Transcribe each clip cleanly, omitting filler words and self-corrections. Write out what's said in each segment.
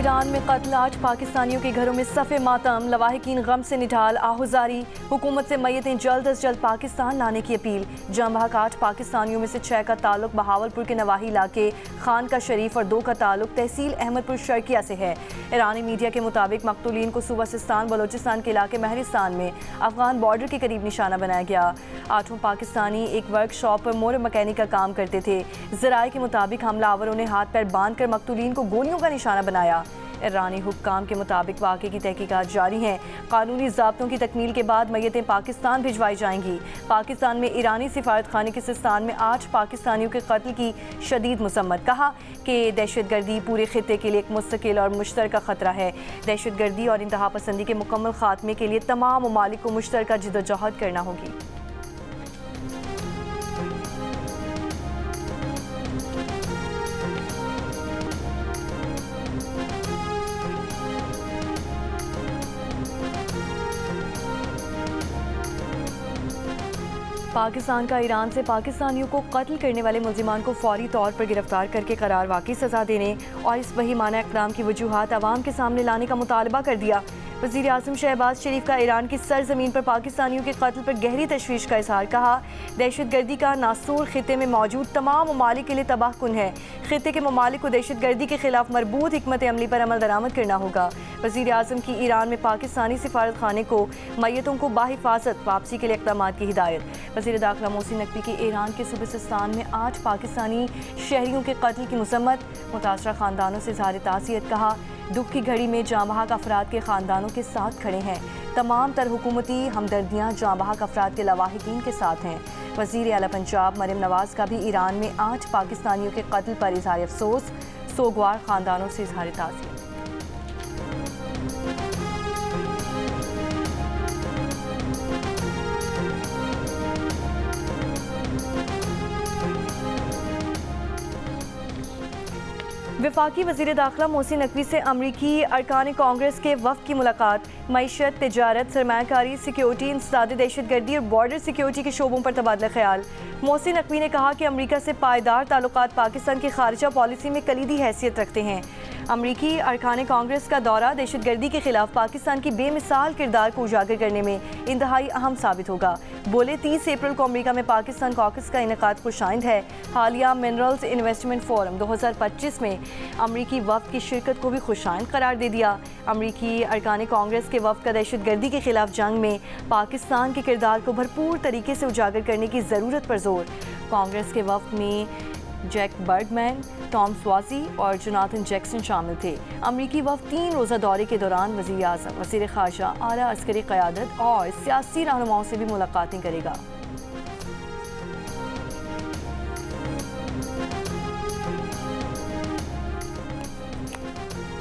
Iran में कत्ल, 8 पाकिस्तानियों के घरों में सफ़े मातम, लवाहिकीन गम से निढाल, आहुजारी। हुकूमत से मैयतें जल्द अज जल्द पाकिस्तान लाने की अपील। जंबाक 8 पाकिस्तानियों में से 6 का ताल्लुक बहावलपुर के नवाही इलाके खान का शरीफ और 2 का ताल्लुक तहसील अहमदपुर शर्किया से है। ईरानी मीडिया के मुताबिक मकतूलीन को सूबा सिस्तान बलोचिस्तान के इलाके महरिस्तान में अफगान बॉर्डर के करीब निशाना बनाया गया। 8 पाकिस्तानी एक वर्कशॉप पर मोटर मैकेनिक का काम करते थे। ज़राए के मुताबिक हमलावरों ने हाथ पैर बांध कर मकतूलीन को गोलियों का निशाना बनाया। ईरानी हुक्काम के मुताबिक वाक़े की तहकीकात जारी हैं। कानूनी ज़ाब्तों की तकमील के बाद मैयतें पाकिस्तान भिजवाई जाएंगी। पाकिस्तान में ईरानी सिफारत खाने के सिस्तान में 8 पाकिस्तानियों के कत्ल की शदीद मसम्मत। कहा कि दहशतगर्दी पूरे खित्ते के लिए एक मुस्तकिल और मुश्तरका ख़तरा है। दहशतगर्दी और इंतहा पसंदी के मुकम्मल खात्मे के लिए तमाम ममालिक को मुश्तरका जिद्दोजहद करना होगी। पाकिस्तान का ईरान से पाकिस्तानियों को कत्ल करने वाले मुल्जिमान को फौरी तौर पर गिरफ्तार करके करार वाक़ई सज़ा देने और इस बहीमाना इक़दाम की वजूहात अवाम के सामने लाने का मुतालबा कर दिया। वज़ीर आज़म शहबाज शरीफ का ईरान की सरज़मीन पर पाकिस्तानियों के कत्ल पर गहरी तशवीश का इज़हार। कहा, दहशतगर्दी का नासूर खित्ते में मौजूद तमाम ममालिक के लिए तबाहकुन है। खित्ते के ममालिक को दहशतगर्दी के खिलाफ मरबूत हिकमत अमली पर अमल दरामद करना होगा। वज़ीर आज़म की ईरान में पाकिस्तानी सिफारत खाने को मैयतों को बाहिफाजत वापसी के लिए इक़दाम की हिदायत। वज़ीर दाखिला मोहसिन नकवी की ईरान के सूबे सिस्तान में 8 पाकिस्तानी शहरियों के कत्ल की मसम्मत। मुतासरा ख़ानदानों से इज़हार ताज़ियत। कहा, दुख की घड़ी में जाँबहक अफराद के ख़ानदानों के साथ खड़े हैं। तमाम तर हुकूमती हमदर्दियाँ जाँबहक अफराद के लवाहिकीन के साथ हैं। वज़ीर आला पंजाब मरियम नवाज़ का भी ईरान में 8 पाकिस्तानियों के कत्ल पर इज़हार अफसोस। सोगवार ख़ानदानों से इज़हार ताज़ियत। वफाकी वज़ीर दाखिला मोहसिन नकवी से अमरीकी अरकान कांग्रेस के वफ़द की मुलाकात। मईशत, तिजारत, सरमायाकारी, सिक्योरिटी, इंसदाद दहशतगर्दी और बॉर्डर सिक्योरिटी के शोबों पर तबादला ख्याल। मोहसिन नकवी ने कहा कि अमरीका से पायदार ताल्लुकात पाकिस्तान की खारिजा पॉलिसी में कलीदी हैसियत रखते हैं। अमरीकी अरकान कांग्रेस का दौरा दहशतगर्दी के खिलाफ पाकिस्तान की बेमिसाल किरदार को उजागर करने में इंतहाई अहम साबित होगा। बोले, 30 अप्रैल को अमरीका में पाकिस्तान कॉकस का इनेकाद खुशाइंद है। हालिया मिनरल्स इन्वेस्टमेंट फोरम 2025 में अमरीकी वफ़द की शिरकत को भी खुशाइंद करार दे दिया। अमरीकी अरकान कांग्रेस के वफ़द का दहशतगर्दी के खिलाफ जंग में पाकिस्तान के किरदार को भरपूर तरीके से उजागर करने की ज़रूरत पर जोर। कांग्रेस के वफ़द में जैक बर्गमैन, टॉम स्वाजी और जोनाथन जैक्सन शामिल थे। अमरीकी वफ़द 3 रोज़ा दौरे के दौरान वज़ीर आज़म, वज़ीर ख़ारजा, आला अस्करी क़यादत और सियासी रहनुमाओं से भी मुलाकातें करेगा।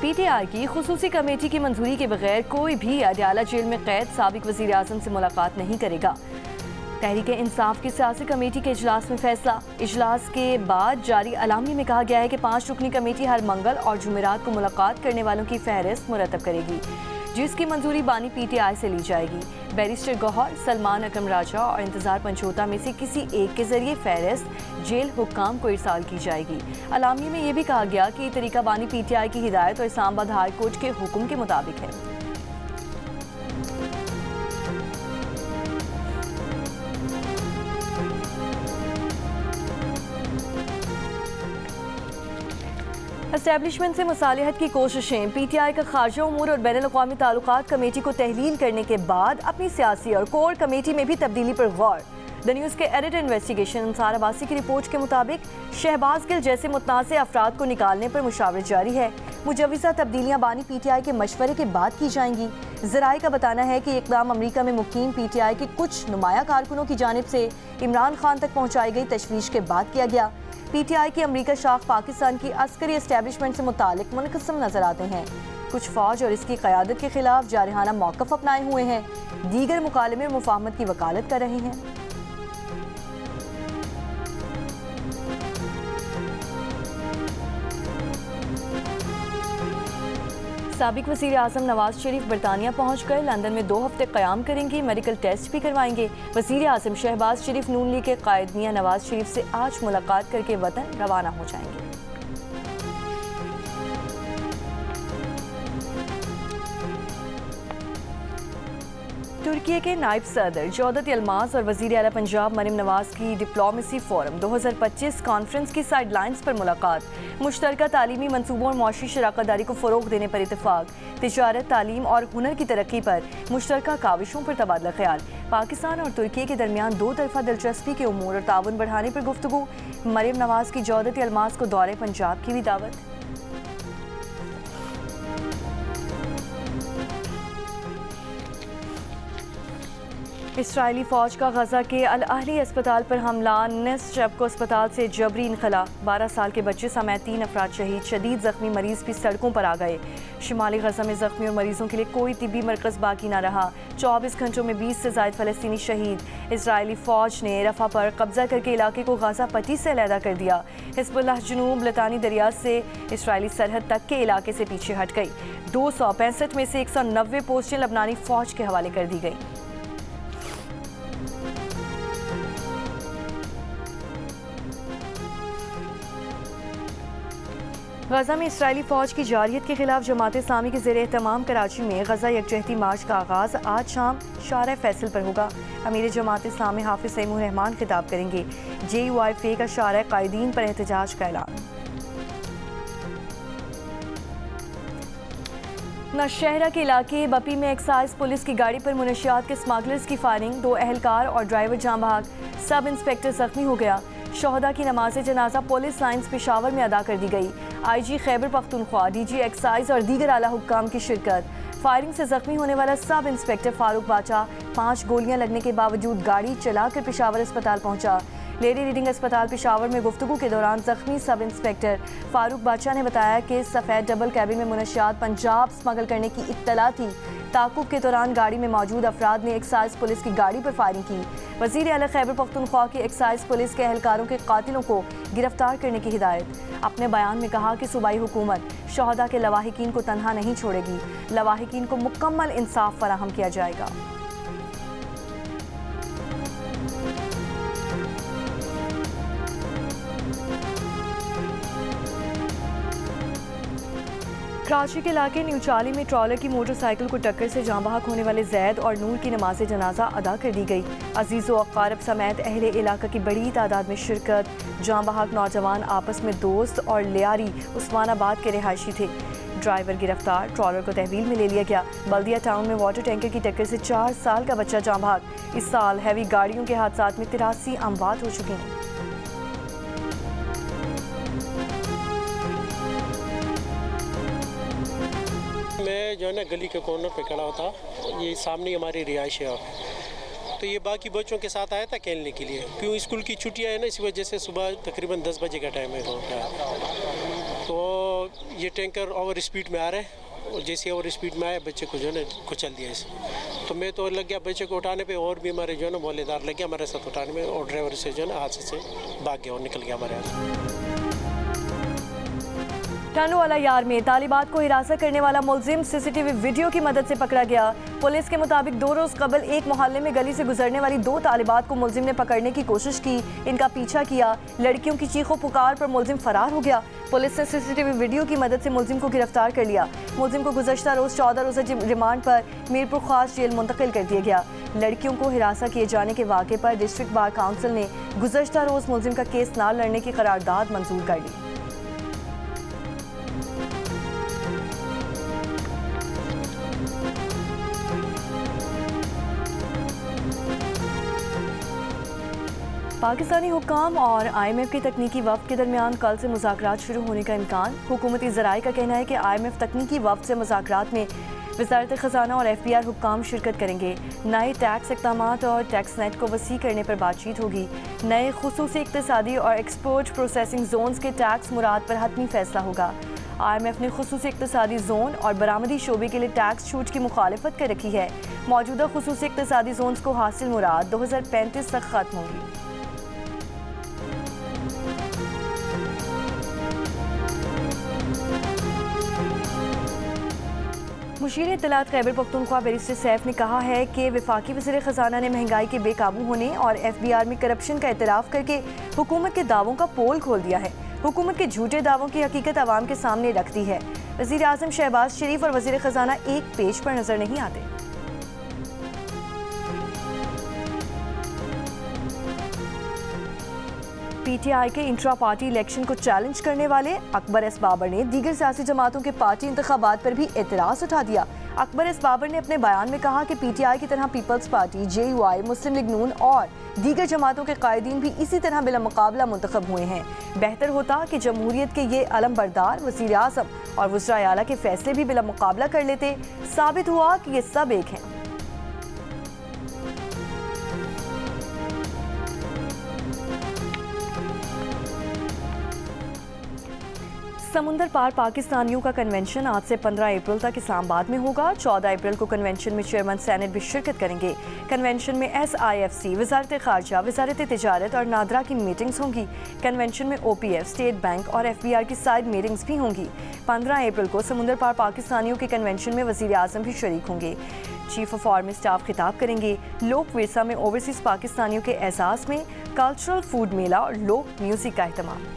PTI की खुसूसी कमेटी की मंजूरी के बगैर कोई भी अडयाला जेल में कैद साबिक वज़ीर आज़म से मुलाकात नहीं करेगा। तहरीक इंसाफ की सियासी कमेटी के इजलास में फैसला। इजलास के बाद जारी अलामी में कहा गया है कि 5 रुकनी कमेटी हर मंगल और जुमेरात को मुलाकात करने वालों की फहरिस्त मुरतब करेगी, जिसकी मंजूरी बानी PTI से ली जाएगी। बैरिस्टर गौहर, सलमान अकरम राजा और इंतज़ार पंचोता में से किसी एक के जरिए फहरिस्त जेल हुक्काम को इरसाल की जाएगी। अलामी में यह भी कहा गया कि तरीका बानी PTI की हिदायत और इस्लामाबाद हाई कोर्ट के हुक्म के मुताबिक है। एस्टैब्लिशमेंट से मुसालिहत की कोशिशें। PTI का खारजा उमूर और बैनुल अक़वामी ताल्लुकात कमेटी को तहलील करने के बाद अपनी सियासी और कोर कमेटी में भी तब्दीली पर गौर। द न्यूज़ के एडिटर इन्वेस्टिगेशन अंसार अब्बासी की रिपोर्ट के मुताबिक शहबाज गिल जैसे मुतनाज़ अफराद को निकालने पर मुशावरत जारी है। मुजव्विज़ा तब्दीलियाँ बानी PTI के मशवरे के बाद की जाएंगी। ज़राए का बताना है कि इक़दाम अमरीका में मुकीम PTI के कुछ नुमाया कारकुनों की जानिब से इमरान खान तक पहुँचाई गई तशवीश के बाद किया गया। PTI की अमरीका शाख पाकिस्तान की अस्करी एस्टैब्लिशमेंट से मुतालिक मुनक़सिम नजर आते हैं। कुछ फ़ौज और इसकी क़यादत के खिलाफ जारहाना मौक़िफ़ अपनाए हुए हैं, दीगर मुकालमे और मुफाहमत की वकालत कर रहे हैं। साबिक वज़ीर आज़म नवाज शरीफ बरतानिया पहुँच कर लंदन में 2 हफ्ते क़याम करेंगे। मेडिकल टेस्ट भी करवाएंगे। वज़ीर आज़म शहबाज शरीफ नून लीग के कायद मियां नवाज शरीफ से आज मुलाकात करके वतन रवाना हो जाएंगे। तुर्की के नायब सदर जौदत यलमाज और वज़ीर आला पंजाब मरियम नवाज की डिप्लोमेसी फोरम 2025 कॉन्फ्रेंस की साइडलाइंस पर मुलाकात। मुश्तरका तालीमी मनसूबों और मुआशी शराकतदारी को फ़रोग़ देने पर इत्तेफाक। तिजारत, तालीम और हुनर की तरक्की पर मुश्तरका काविशों पर तबादला ख्याल। पाकिस्तान और तुर्की के दरमियान दो तरफा दिलचस्पी के उमूर और ताउन बढ़ाने पर गुफ्तगू। मरियम नवाज की जौदत यलमाज को दौरे पंजाब की भी दावत। इसराइली फ़ौज का गजा के अल अहली अस्पताल पर हमला। निस शब को अस्पताल से जबरी इनखला। 12 साल के बच्चे समेत 3 अफराद शहीद। शदीद जख्मी मरीज भी सड़कों पर आ गए। शुमाली गजा में जख्मी और मरीजों के लिए कोई तिब्बी मरकज़ बाकी न रहा। 24 घंटों में 20 से ज़ायद फ़लस्तीनी शहीद। इसराइली फ़ौज ने रफ़ा पर कब्जा करके इलाके को गाज़ा पट्टी से अलहदा कर दिया। हिज़्बुल्लाह जुनूब लतानी दरिया से इसराइली सरहद तक के इलाके से पीछे हट गई। 265 में से 190 पोस्टें लबनानी फ़ौज के हवाले कर दी गई। गजा में इसराइली फ़ौज की जारियत के खिलाफ जमात इस्लामी के ज़ेर एहतमाम कराची में गजा यकजहती मार्च का आगाज़ आज शाम शारा फैसल पर होगा। अमीर जमात इस्लामी हाफिज़ सईमुर रहमान खिताब करेंगे। JUIFA का शारा कायदीन पर एहतजाज का ऐलान। नौशहरा के इलाके बपी में एक्साइज पुलिस की गाड़ी पर मुनशियात के स्मगलर्स की फायरिंग। 2 अहलकार और ड्राइवर जाँ बहक। सब इंस्पेक्टर जख्मी हो गया। शोहदा की नमाज जनाजा पुलिस लाइन्स पेशावर में अदा कर दी गई। IG Khyber Pakhtunkhwa, DG excise और दीगर आला हुक्काम की शिरकत। फायरिंग से जख्मी होने वाला सब इंस्पेक्टर फारूक बाचा 5 गोलियां लगने के बावजूद गाड़ी चलाकर पेशावर अस्पताल पहुंचा। लेडी रीडिंग अस्पताल पेशावर में गुफ्तगू के दौरान जख्मी सब इंस्पेक्टर फारूक बाचा ने बताया कि सफ़ेद डबल कैबिन में मुनशियात पंजाब स्मगल करने की इत्तला थी। ताकुब के दौरान गाड़ी में मौजूद अफराद ने एक्साइज पुलिस की गाड़ी पर फायरिंग की। वज़ीर आला खैबर पख्तूनख्वा की एक्साइज पुलिस के अहलकारों के कातिलों को गिरफ्तार करने की हिदायत। अपने बयान में कहा कि सूबाई हुकूमत शोहदा के लवाहिकीन को तनहा नहीं छोड़ेगी। लवाहिकीन को मुकम्मल इंसाफ फराहम किया जाएगा। कराची के इलाके न्यू चाली में ट्रॉलर की मोटरसाइकिल को टक्कर से जाँ बहक होने वाले जैद और नूर की नमाज जनाजा अदा कर दी गई। अजीज़ व अक़ारब समेत अहले इलाका की बड़ी तादाद में शिरकत। जाँ बहक नौजवान आपस में दोस्त और लियारी उस्मानाबाद के रिहायशी थे। ड्राइवर गिरफ्तार। ट्रॉलर को तहवील में ले लिया गया। बल्दिया टाउन में वाटर टैंकर की टक्कर से 4 साल का बच्चा जाँ बहक। इस साल हैवी गाड़ियों के हादसात में 83 अमवात हो चुके हैं। मैं जो है ना गली के कॉर्नर पे खड़ा था। ये सामने हमारी रिहाइश है। तो ये बाकी बच्चों के साथ आया था खेलने के लिए। क्यों स्कूल की छुट्टियां है ना, इस वजह से सुबह तकरीबन 10 बजे का टाइम है। तो ये टैंकर ओवर स्पीड में आ रहे हैं और जैसे ओवर स्पीड में आया बच्चे को जो है ना कुचल दिया इसे। तो मैं तो लग गया बच्चे को उठाने पे और भी हमारे जो है ना मोहल्लेदार लग गया हमारे साथ उठाने में और ड्राइवर से जो है ना हादसे से भाग गया और निकल गया हमारे यहाँ। टनू वाला यार में तालिबात को हिरासत करने वाला मुलजिम CCTV वीडियो की मदद से पकड़ा गया। पुलिस के मुताबिक 2 रोज़ कबल एक मोहल्ले में गली से गुजरने वाली 2 तालिबात को मुलजिम ने पकड़ने की कोशिश की। इनका पीछा किया। लड़कियों की चीखों पुकार पर मुलजिम फरार हो गया। पुलिस ने CCTV वीडियो की मदद से मुलजिम को गिरफ्तार कर लिया। मुलजिम को गुज़श्ता रोज़ 14 रोज़ा रिमांड पर मीरपुर खास जेल मुंतकिल कर दिया गया। लड़कियों को हिरासत किए जाने के वाक़े पर डिस्ट्रिक्ट बार काउंसिल ने गुज़श्ता रोज़ मुलजिम का केस ना लड़ने की करारदाद मंजूर कर ली। पाकिस्तानी हुक्काम और IMF के तकनीकी वफ़द के दरमियान कल से मुज़ाकरात शुरू होने का इम्कान। हुकूमती ज़राए का कहना है कि IMF तकनीकी वफ़द से मुज़ाकरात में वज़ारत ख़ज़ाना और FBR हुक्काम शिरकत करेंगे। नए टैक्स इक़दामात और टैक्स नेट को वसी करने पर बातचीत होगी। नए खुसूसी इक़्तिसादी और एक्सपोर्ट प्रोसेसिंग जोन्स के टैक्स मुराद पर हतमी फ़ैसला होगा। IMF ने खुसूसी इक़्तिसादी जोन और बरामदी शोबे के लिए टैक्स छूट की मुखालफत कर रखी है। मौजूदा खुसूसी इक़्तिसादी जोन्स को हासिल मुराद 2035 तक ख़त्म होगी। मुशीर इत्तलात खैबर पख्तूनख्वा बैरिस्टर सैफ ने कहा है कि वफाकी वज़ीर ख़ज़ाना ने महंगाई के बेकाबू होने और FBR में करप्शन का एतराफ़ करके हुकूमत के दावों का पोल खोल दिया है। हुकूमत के झूठे दावों की हकीकत आवाम के सामने रखती है। वज़ीर आज़म शहबाज शरीफ और वज़ीर ख़ज़ाना एक पेज पर नज़र नहीं आते। PTI के इंट्रा पार्टी इलेक्शन को चैलेंज करने वाले अकबर एस बाबर ने दीगर सियासी जमातों के पार्टी इंतखाबात पर भी एतराज़ उठा दिया। अकबर एस बाबर ने अपने बयान में कहा कि PTI की तरह पीपल्स पार्टी, JUI, मुस्लिम लीग नून और दीगर जमातों के कायदीन भी इसी तरह बिला मुकाबला मुंतखब हुए हैं। बेहतर होता कि जमहूरियत के ये अलम बरदार वज़ीर आज़म और वज़राए आला के फैसले भी बिला मुकाबला कर लेते। साबित हुआ कि ये सब एक हैं। समुंदर पार पाकिस्तानियों का कन्वेंशन आज से 15 अप्रैल तक इस्लामाबाद में होगा। 14 अप्रैल को कन्वेंशन में चेयरमैन सेनेट भी शिरकत करेंगे। कन्वेंशन में SIFC, वजारत खारजा, वजारत तिजारत और नादरा की मीटिंग्स होंगी। कन्वेंशन में OPF, स्टेट बैंक और FBR की साइड मीटिंग्स भी होंगी। 15 अप्रैल को समुंदर पार पाकिस्तानियों के कन्वेंशन में वज़ीर आज़म भी शरीक होंगे। चीफ ऑफ आर्मी स्टाफ खिताब करेंगे। लोक विरसा में ओवरसीज़ पाकिस्तानियों के एहसास में कल्चरल फूड मेला और लोक म्यूज़िक का अहतमाम।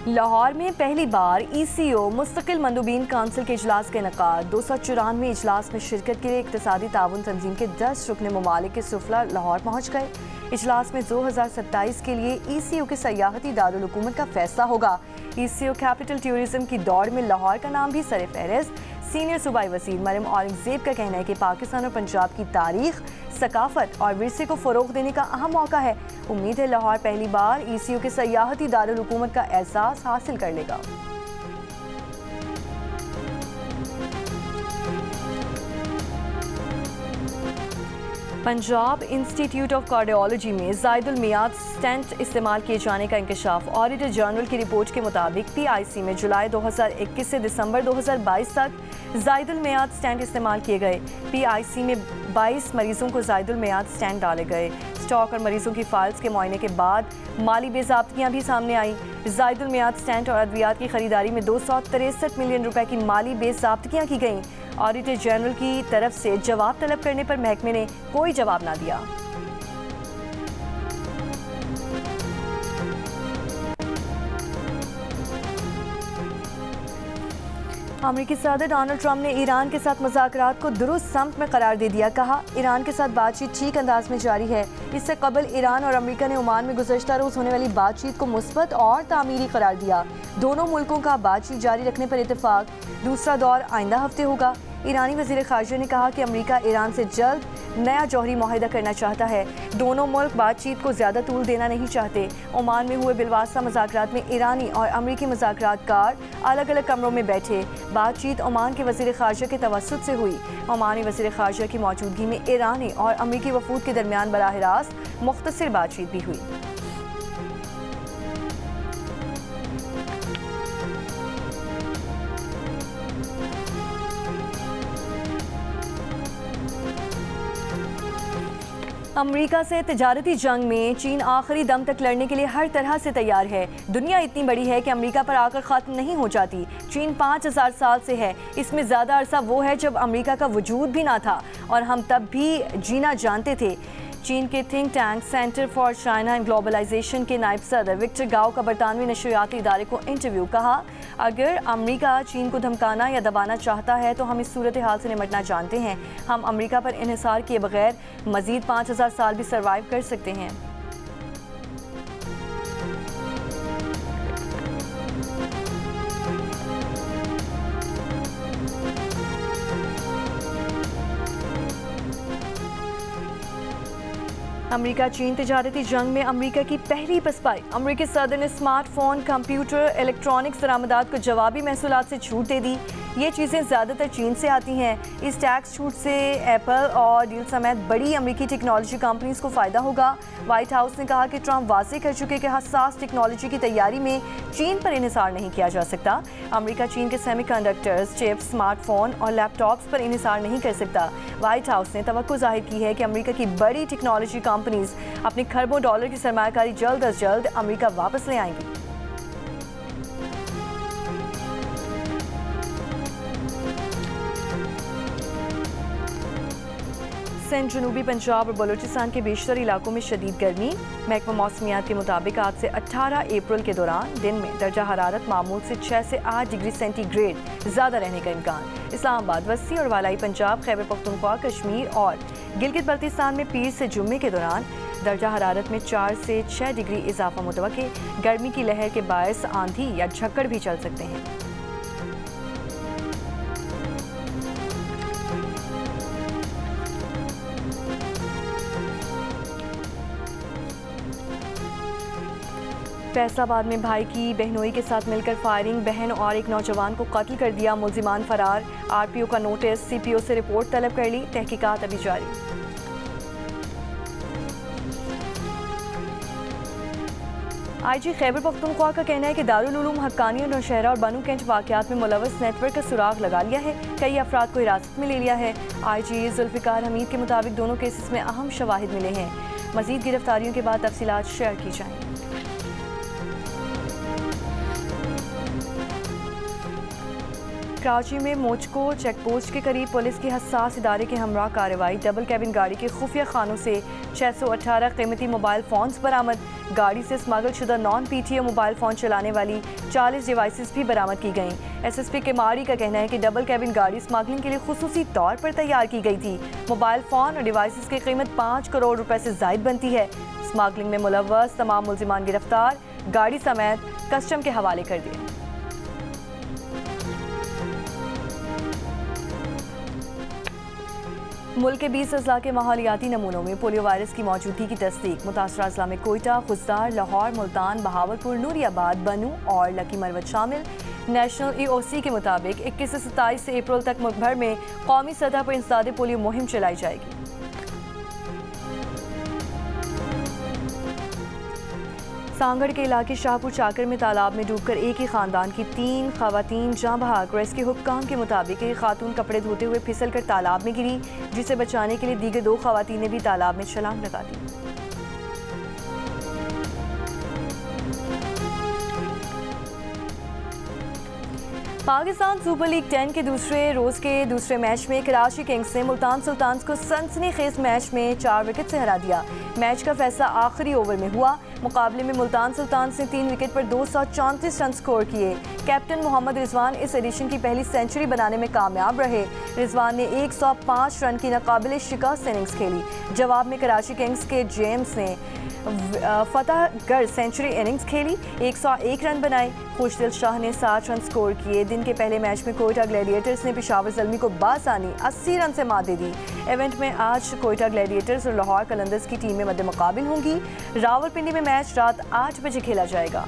लाहौर में पहली बार ECO मुस्तकिल मंदूबीन काउंसिल के इजलास का इनकाद। 294 इजलास में शिरकत के लिए इक्तिसादी ताउन तंजीम के 10 रुकन ममालिक के सुफला लाहौर पहुँच गए। इजलास में 2027 के लिए ECO के सयाहती दारुल हुकूमत का फैसला होगा। ECO कैपिटल टूरिज्म की दौड़ में लाहौर का नाम भी सर फहरिस्त। सीनियर सूबाई वज़ीर मरियम औरंगज़ेब का कहना है कि पाकिस्तान और पंजाब की तारीख, सकाफत और विरसे को फ़रोग़ देने का अहम मौका है। उम्मीद है लाहौर पहली बार ECO के सयाहती दारुल हुकूमत का एहसास हासिल कर लेगा। पंजाब इंस्टीट्यूट ऑफ कार्डियोलॉजी में ज़ायदुल मियाद स्टेंट इस्तेमाल किए जाने का इंकशाफ। ऑडिटर जनरल की रिपोर्ट के मुताबिक PIC में जुलाई 2021 से दिसंबर 2022 तक ज़ायदुल मियाद स्टेंट इस्तेमाल किए गए। PIC में 22 मरीजों को ज़ायदुल मियाद स्टेंट डाले गए। स्टॉक और मरीजों की फाइल्स के मुआयने के बाद माली बेज़ाब्तियाँ भी सामने आई। ज़ायदुल मियाद स्टेंट और अद्वियात की खरीदारी में 263 मिलियन रुपए की माली बेज़ाब्तियाँ की गईं। ऑडिटर जनरल की तरफ से जवाब तलब करने पर महकमे ने कोई जवाब ना दिया। अमेरिकी सदर डोनाल्ड ट्रंप ने ईरान के साथ मुज़ाकरात को दुरुस्त सम्त में करार दे दिया। कहा, ईरान के साथ बातचीत ठीक अंदाज में जारी है। इससे कबल ईरान और अमेरिका ने ओमान में गुज़श्ता रोज़ होने वाली बातचीत को मुस्बत और तामीरी करार दिया। दोनों मुल्कों का बातचीत जारी रखने पर इत्तेफाक। दूसरा दौर आइंदा हफ्ते होगा। ईरानी वज़ीर ख़ारजा ने कहा कि अमेरिका ईरान से जल्द नया जौहरी मुआहिदा करना चाहता है। दोनों मुल्क बातचीत को ज़्यादा तूल देना नहीं चाहते। ओमान में हुए बिलवास्ता मुज़ाकरात में ईरानी और अमेरिकी मुज़ाकरातकार अलग अलग कमरों में बैठे। बातचीत ओमान के वज़ीर ख़ारजा के तवस्सुत से हुई। ओमानी वज़ीर ख़ारजा की मौजूदगी में ईरानी और अमेरिकी वफूद के दरमियान बराह रास्त मुख्तसर बातचीत भी हुई। अमेरिका से तिजारती जंग में चीन आखिरी दम तक लड़ने के लिए हर तरह से तैयार है। दुनिया इतनी बड़ी है कि अमेरिका पर आकर ख़त्म नहीं हो जाती। चीन 5000 साल से है। इसमें ज़्यादा अरसा वो है जब अमेरिका का वजूद भी ना था और हम तब भी जीना जानते थे। चीन के think tank center for China and globalization के नायब सदर विक्टर गाओ का बरतानवी नशरियाती इदारे को इंटरव्यू। कहा, अगर अमेरिका चीन को धमकाना या दबाना चाहता है तो हम इस सूरत हाल से निपटना जानते हैं। हम अमेरिका पर इन्हिसार किए बगैर मज़ीद 5000 साल भी सर्वाइव कर सकते हैं। अमेरिका चीन तिजारती जंग में अमेरिका की पहली पसपाई। अमेरिकी सदर ने स्मार्टफोन, कंप्यूटर, इलेक्ट्रॉनिक्स दरामदात को जवाबी महसूलात से छूट दे दी। ये चीज़ें ज़्यादातर चीन से आती हैं। इस टैक्स छूट से एप्पल और डील समेत बड़ी अमेरिकी टेक्नोलॉजी कंपनीज को फ़ायदा होगा। वाइट हाउस ने कहा कि ट्रंप वाज़ेह कर चुके कि हसास टेक्नोलॉजी की तैयारी में चीन पर इन्हिसार नहीं किया जा सकता। अमेरिका चीन के सेमीकंडक्टर्स, चिप्स, स्मार्टफोन और लैपटॉप्स पर इन्हिसार नहीं कर सकता। वाइट हाउस ने तवक्को जाहिर की है कि अमेरिका की बड़ी टेक्नोलॉजी कंपनीज अपने खरबों डॉलर की सरमायाकारी जल्द अज जल्द अमेरिका वापस ले आएंगी। सिंध, जनूबी पंजाब और बलूचिस्तान के बेशतर इलाकों में शदीद गर्मी। महकमा मौसमियात के मुताबिक आज से 18 अप्रैल के दौरान दिन में दर्जा हरारत मामूल से 6 से 8 डिग्री सेंटीग्रेड ज़्यादा रहने का इम्कान। इस्लामाबाद, वस्ती और वालाई पंजाब, खैबर पख्तूनख्वा, कश्मीर और गिलगित बल्तिस्तान में पीर से जुम्मे के दौरान दर्जा हरारत में 4 से 6 डिग्री इजाफा मुतवक्के। गर्मी की लहर के बायस आंधी या झक्कड़ भी चल सकते हैं। फैसलाबाद में भाई की बहनोई के साथ मिलकर फायरिंग, बहन और एक नौजवान को कत्ल कर दिया, मुल्जिमान फरार। आरपीओ का नोटिस, सीपीओ से रिपोर्ट तलब कर ली, तहकीकात अभी जारी। आईजी खैबर पख्तूनख्वा का कहना है कि दारुल उलूम हक्कानी और नौशहरा और बानू कैंट वाक़यात में मुलव्वस नेटवर्क का सुराग लगा लिया है, कई अफराद को हिरासत में ले लिया है। आईजी जुल्फ़िकार हमीद के मुताबिक दोनों केसेस में अहम शवाहिद मिले हैं। मज़ीद गिरफ्तारियों के बाद तफसीलात शेयर की जाएंगी। कराची में मोचको चेक पोस्ट के करीब पुलिस की हसास इदारे के हमरा कार्रवाई। डबल कैबिन गाड़ी के खुफिया खानों से 618 कीमती मोबाइल फ़ोन्स बरामद। गाड़ी से स्मगल शुदा नॉन पीटीओ मोबाइल फ़ोन चलाने वाली 40 डिवाइसेस भी बरामद की गईं। एसएसपी के मारी का कहना है कि डबल कैबिन गाड़ी स्मगलिंग के लिए खुसूसी तौर पर तैयार की गई थी। मोबाइल फ़ोन और डिवाइसेस की कीमत 5 करोड़ रुपए से ज़ायद बनती है। स्मगलिंग में मुलव्वस तमाम मुल्जिमान गिरफ्तार, गाड़ी समेत कस्टम के हवाले कर दिए। मुल्क के 20 अजला के माहौलियाती नमूनों में पोलियो वायरस की मौजूदगी की तस्दीक। मुतासरा अजला में कोयटा, खुजदार, लाहौर, मुल्तान, बहावलपुर, नूरियाबाद, बनू और लकी मरवत शामिल। नेशनल EOC के मुताबिक 21 से 27 अप्रैल तक मुल्क भर में कौमी सतह पर इंसदाद पोलियो मुहिम चलाई जाएगी। सांगड़ के इलाके शाहपुर चाकर में तालाब में डूबकर एक ही खानदान की 3 खवातीन जाँ बहक। रेस्क्यू हुक्काम के मुताबिक एक खातून कपड़े धोते हुए फिसल कर तालाब में गिरी, जिसे बचाने के लिए दीगर 2 खवातीन ने भी तालाब में छलांग लगा दी। पाकिस्तान सुपर लीग 10 के दूसरे रोज के दूसरे मैच में कराची किंग्स ने मुल्तान सुल्तान्स को सनसनीखेज मैच में 4 विकेट से हरा दिया। मैच का फैसला आखिरी ओवर में हुआ। मुकाबले में मुल्तान सुल्तान्स ने 3 विकेट पर 234 रन स्कोर किए। कैप्टन मोहम्मद रिजवान इस एडिशन की पहली सेंचुरी बनाने में कामयाब रहे। रिजवान ने 105 रन की नाकाबिले शिकस्त इनिंग्स खेली। जवाब में कराची किंग्स के जेम्स ने फतहगढ़ सेंचुरी इनिंग्स खेली, 101 रन बनाए। खुशदिल शाह ने 60 रन स्कोर किए। दिन के पहले मैच में कोयटा ग्लैडिएटर्स ने पेशावर ज़ल्मी को बासानी 80 रन से मात दे दी। इवेंट में आज कोयटा ग्लैडिएटर्स और लाहौर कलंदर्स की टीमें मद्दे मुकाबिल होंगी। रावलपिंडी में मैच रात 8 बजे खेला जाएगा।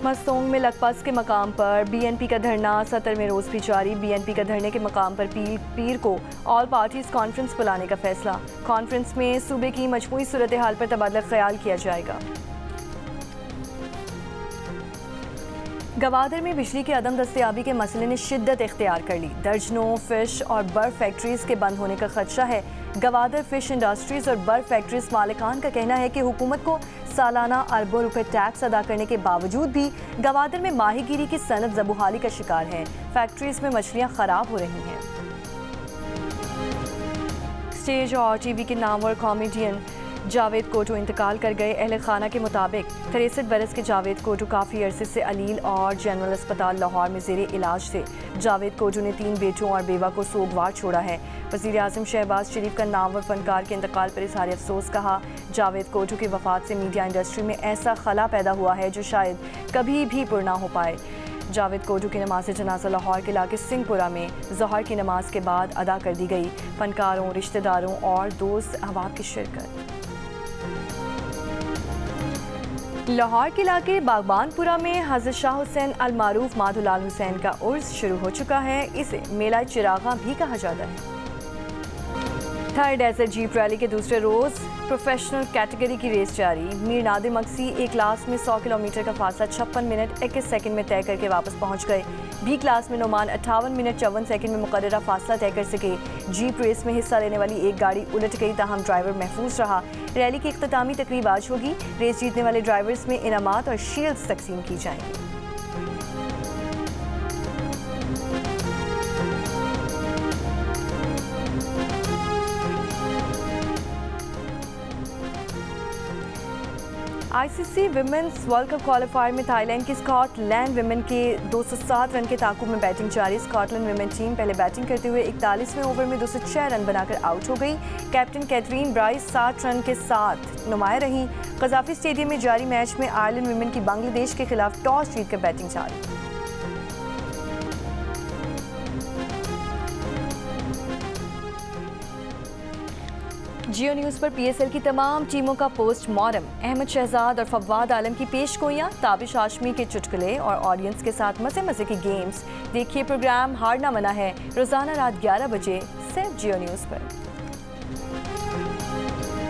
मस्तोंग में लखपत के मकाम पर BNP का धरना 17वें रोज़ भी जारी। BNP का धरने के मकाम पर पीर को ऑल पार्टीज कॉन्फ्रेंस बुलाने का फैसला। कॉन्फ्रेंस में सूबे की मजमूई सूरत हाल पर तबादला ख्याल किया जाएगा। गवादर में बिजली की अदम दस्तयाबी के मसले ने शिद्दत इख्तियार कर ली। दर्जनों फिश और बर्फ फैक्ट्रीज के बंद होने का खदशा है। गवादर फिश इंडस्ट्रीज और बर्फ फैक्ट्रीज मालिकान का कहना है कि हुकूमत को सालाना अरबों रुपए टैक्स अदा करने के बावजूद भी गवादर में माहीगीरी की सनत ज़बूहाली का शिकार है। फैक्ट्रीज में मछलियाँ खराब हो रही हैं। स्टेज और TV के नामवर कॉमेडियन जावेद कोटू इंतकाल कर गए। अहले खाना के मुताबिक 63 बरस के जावेद कोटू काफ़ी अरसे से अलील और जनरल अस्पताल लाहौर में ज़ेरे इलाज थे। जावेद कोटू ने 3 बेटों और बेवा को सोगवार छोड़ा है। वज़ीर आज़म शहबाज शरीफ का नामवर फनकार के इंतकाल पर इज़हार अफसोस कहा। जावेद कोटू की वफ़ात से मीडिया इंडस्ट्री में ऐसा खला पैदा हुआ है जो शायद कभी भी पुर ना हो पाए। जावेद कोटू की नमाज जनाजा लाहौर के इलाके सिंहपुरा में ज़हर की नमाज के बाद अदा कर दी गई। फनकारों, रिश्तेदारों और दोस्त अहबाब की शिरकत। लाहौर के इलाके बागबानपुरा में हज़रत शाह हुसैन अल मारूफ माधुलाल हुसैन का उर्स शुरू हो चुका है। इसे मेला चिरागा भी कहा जाता है। थर्ड डेजर्ट जीप रैली के दूसरे रोज़ प्रोफेशनल कैटेगरी की रेस जारी। मीर नादिर मक्सी ए क्लास में 100 किलोमीटर का फासला 56 मिनट 21 सेकंड में तय करके वापस पहुंच गए। बी क्लास में नोमान 58 मिनट 54 सेकंड में मुकर्ररा फासला तय कर सके। जीप रेस में हिस्सा लेने वाली एक गाड़ी उलट गई, ताहम ड्राइवर महफूज रहा। रैली की इख्तितामी तकरीब आज होगी। रेस जीतने वाले ड्राइवर्स में इनामात और शील्ड्स तकसीम की जाएंगी। ICC women's world cup qualifier में थाईलैंड की स्कॉटलैंड विमेन के 207 रन के ताकुब में बैटिंग जारी। स्कॉटलैंड विमेन टीम पहले बैटिंग करते हुए 41वें ओवर में 206 रन बनाकर आउट हो गई। कैप्टन कैथरीन ब्राइस 60 रन के साथ नुमाया रहीं। कजाफी स्टेडियम में जारी मैच में आयरलैंड विमेन की बांग्लादेश के खिलाफ टॉस जीतकर बैटिंग जारी। जियो न्यूज़ पर पीएसएल की तमाम टीमों का पोस्टमार्टम। अहमद शहजाद और फवाद आलम की पेशगोइयाँ, ताबिश हाशमी के चुटकुले और ऑडियंस के साथ मज़े मज़े के गेम्स। देखिए प्रोग्राम हारना मना है रोज़ाना रात 11 बजे सिर्फ जियो न्यूज़ पर।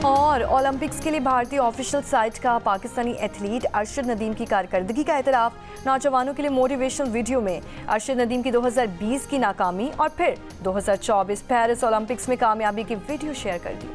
और ओलंपिक्स के लिए भारतीय ऑफिशियल साइट का पाकिस्तानी एथलीट अरशद नदीम की कारकर्दगी का एतराफ़। नौजवानों के लिए मोटिवेशनल वीडियो में अरशद नदीम की 2020 की नाकामी और फिर 2024 पेरिस ओलंपिक्स में कामयाबी की वीडियो शेयर कर दी।